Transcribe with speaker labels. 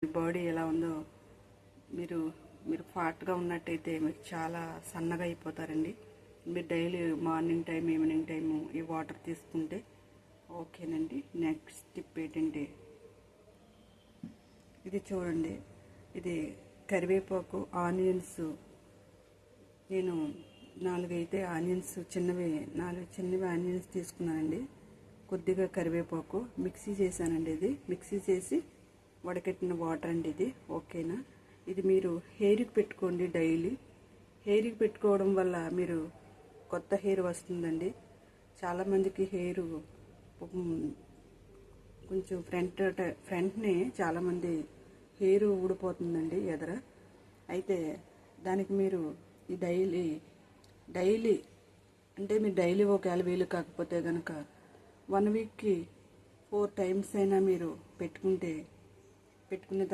Speaker 1: మీ body ఎలా ఉందో మీరు మీరు ఫాట్గా ఉన్నట్టయితే మీరు చాలా సన్నగా అయిపోతారండి. మీరు daily morning time evening time ఈ వాటర్ తీసుకుంటే ఓకేనండి. నెక్స్ట్ టిప్ ఏంటంటే ఇది చూడండి, ఇది కరివేపాకు ఆనియన్స్. నేను 4 ఆనియన్స్ చిన్నవి ఆనియన్స్ తీసుకున్నానండి. కొద్దిగా కరివేపాకు మిక్సీ చేశానండి. ఇది మిక్సీ చేసి వడకట్టిన వాటర్ అండి ఇది. ఓకేనా? ఇది మీరు హెయిర్కి పెట్టుకోండి. డైలీ హెయిర్కి పెట్టుకోవడం వల్ల మీరు కొత్త హెయిర్ వస్తుందండి. చాలామందికి హెయిర్ కొంచెం ఫ్రంట్ని చాలామంది హెయిర్ ఊడిపోతుందండి ఎదర. అయితే దానికి మీరు ఈ డైలీ అంటే మీరు డైలీ ఒకవేళ వీలు కాకపోతే కనుక 1 వీక్కి 4 టైమ్స్ అయినా మీరు పెట్టుకునే